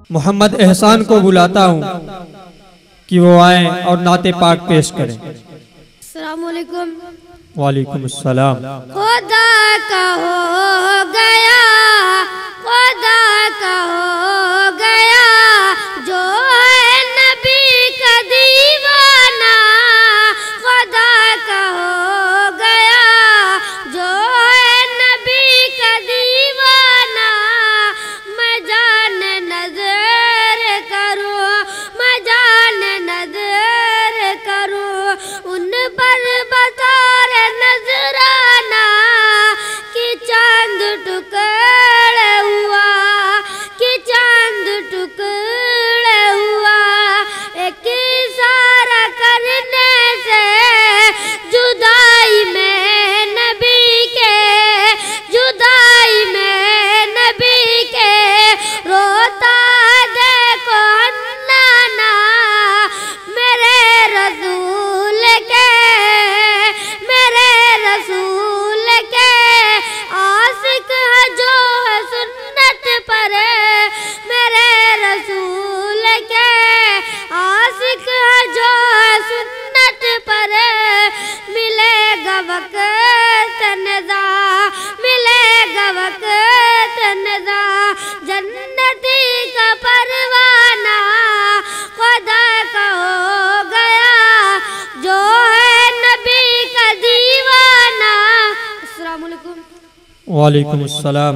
मोहम्मद एहसान को बुलाता हूँ कि वो आए और नाते पाक पेश करें। अस्सलाम वालेकुम। वालेकुम अस्सलाम। खुदा का हो गया, खुदा का हो गया, जो है नबी का दीवाना। खुदा का हो गया, जो है नबी का दीवाना। मैं जान नजर करूं, मैं जान नजर करूं उन पर बतौर नजराना कि चांद टुकड़े हुआ, कि चांद टुकड़े हुआ। एक इशारा करने से जुदाई में नबी के, जुदाई में नबी के रोता देखो अन्नाना। मेरे रसूल के, मेरे रसूल के आशिक है जो है सुन्नत पर। मेरे रसूल के आशिक है जो है सुन्नत पर। मिलेगा वक्त नज़ा, मिलेगा वक्त नज़ा, जन्नती का परवाना। खुदा का हो गया, जो है नबी का दीवाना। अस्सलाम वालेकुम। वालेकुम अस्सलाम।